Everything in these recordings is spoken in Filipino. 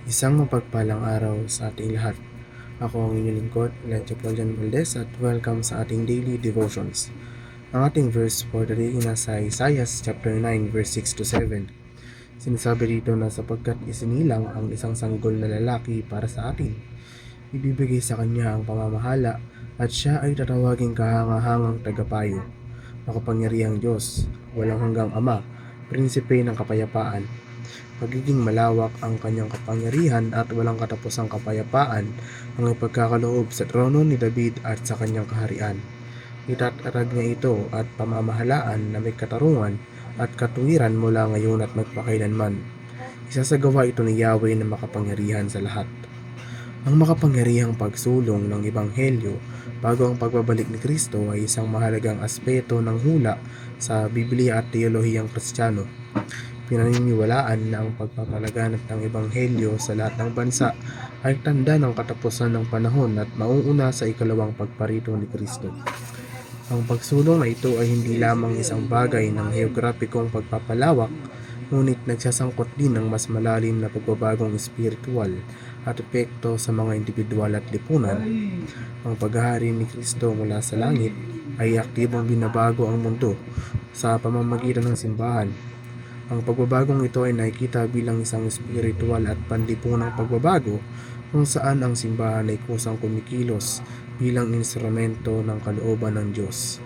Isang mapagpalang araw sa ating lahat. Ako ang inyong lingkod, Elijah Paulian Valdez, at welcome sa ating daily devotions. Ang ating verse for the day nasa Isaiah chapter 9 verse 6 to 7. Sinasabi dito na sapagkat isinilang ang isang sanggol na lalaki para sa atin, ibibigay sa kanya ang pamamahala at siya ay tatawaging kahangahangang tagapayo, makapangyarihang Diyos, walang hanggang Ama, prinsipe ng kapayapaan. Pagiging malawak ang kanyang kapangyarihan at walang katapusang kapayapaan ang ipagkakaloob sa trono ni David at sa kanyang kaharian. Itatatag niya ito at pamamahalaan na may katarungan at katuwiran mula ngayon at magpakailanman. Isasagawa ito ni Yahweh na makapangyarihan sa lahat. Ang makapangyarihang pagsulong ng Ebanghelyo bago ang pagbabalik ni Kristo ay isang mahalagang aspeto ng hula sa Biblia at teolohiyang Kristiyano. Pinaniniwalaan na ang pagpapalaganap ng Ebanghelyo sa lahat ng bansa ay tanda ng katapusan ng panahon at mauuna sa ikalawang pagparito ni Kristo. Ang pagsulong na ito ay hindi lamang isang bagay ng heograpikong pagpapalawak, ngunit nagsasangkot din ng mas malalim na pagbabagong espiritual at epekto sa mga individual at lipunan. Ang paghahari ni Kristo mula sa langit ay aktibong binabago ang mundo sa pamamagitan ng simbahan. Ang pagbabagong ito ay nakikita bilang isang espiritual at panlipunang pagbabago kung saan ang simbahan ay kusang kumikilos bilang instrumento ng kalooban ng Diyos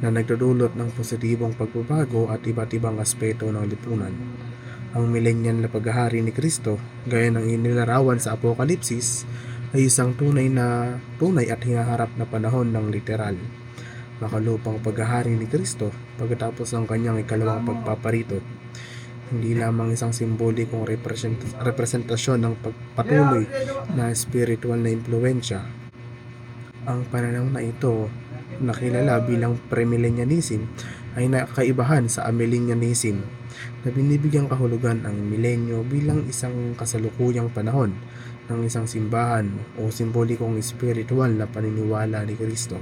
na nagdudulot ng positibong pagbabago at iba't ibang aspeto ng lipunan. Ang millennial na paghahari ni Kristo, gaya ng inilarawan sa Apokalipsis, ay isang tunay at hinaharap na panahon ng literal, makalupang paghahari ni Kristo pagkatapos ng kanyang ikalawang pagpaparito. Hindi lamang isang simbolikong representasyon ng pagpatuloy na spiritual na impluensya. Ang pananaw na ito, nakilala bilang premillennialism, ay nakaibahan sa amillennialism na binibigyang kahulugan ang milenyo bilang isang kasalukuyang panahon ng isang simbahan o simbolikong spiritual na paniniwala ni Kristo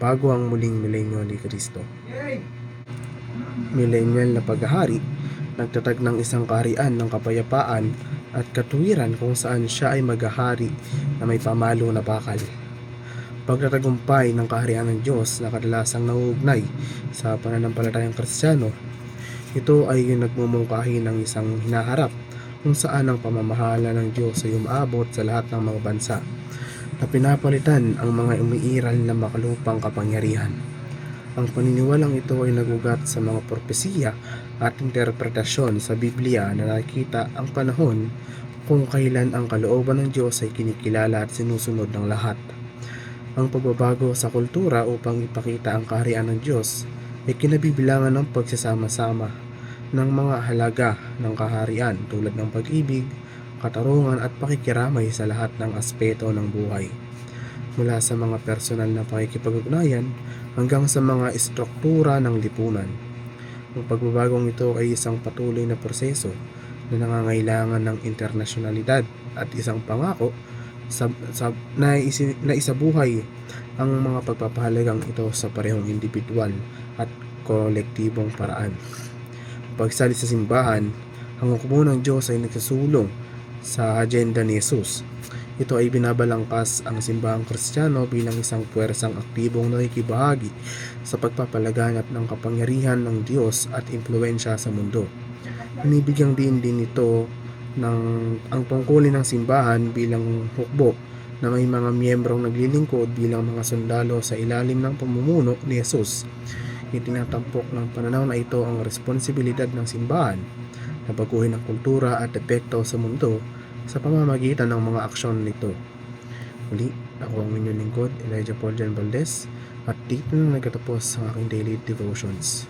bago ang muling milenyo ni Kristo. Millennial na paghahari, nagtatag ng isang kaharian ng kapayapaan at katuwiran kung saan siya ay maghahari na may pamalo na bakal. Pagtatagumpay ng kaharian ng Diyos na kadalasang nauugnay sa pananampalatayang Kristiyano, ito ay nagmumungkahi ng isang hinaharap kung saan ang pamamahala ng Diyos ay umaabot sa lahat ng mga bansa na pinapalitan ang mga umiiral na makalupang kapangyarihan. Ang paniniwalang ito ay nagugat sa mga propesiya at interpretasyon sa Biblia na nakikita ang panahon kung kailan ang kalooban ng Diyos ay kinikilala at sinusunod ng lahat. Ang pagbabago sa kultura upang ipakita ang kaharian ng Diyos ay kinabibilangan ng pagsasama-sama ng mga halaga ng kaharian tulad ng pag-ibig, katarungan at pakikiramay sa lahat ng aspeto ng buhay. Mula sa mga personal na pakikipag-ugnayan hanggang sa mga estruktura ng lipunan. Ang pagbabagong ito ay isang patuloy na proseso na nangangailangan ng internasyonalidad at isang pangako na isabuhay ang mga pagpapahalagang ito sa parehong individual at kolektibong paraan. Pagsali sa simbahan, ang hukom ng Diyos ay nagsusulong sa agenda ni Jesus. Ito ay binabalangkas ang simbahang Kristiyano bilang isang puwersang aktibong nakikibahagi sa pagpapalaganap ng kapangyarihan ng Diyos at impluensya sa mundo. Binibigyang din ito ang tungkulin ng simbahan bilang hukbo na may mga miyembrong naglilingkod bilang mga sundalo sa ilalim ng pamumuno ni Jesus. Itinatampok ng pananaw na ito ang responsibilidad ng simbahan na baguhin ang kultura at epekto sa mundo sa pamamagitan ng mga aksyon nito. Muli, ako ang inyong lingkod, Elijah Paulian Valdez, at dito na nagtatapos ang aking daily devotions.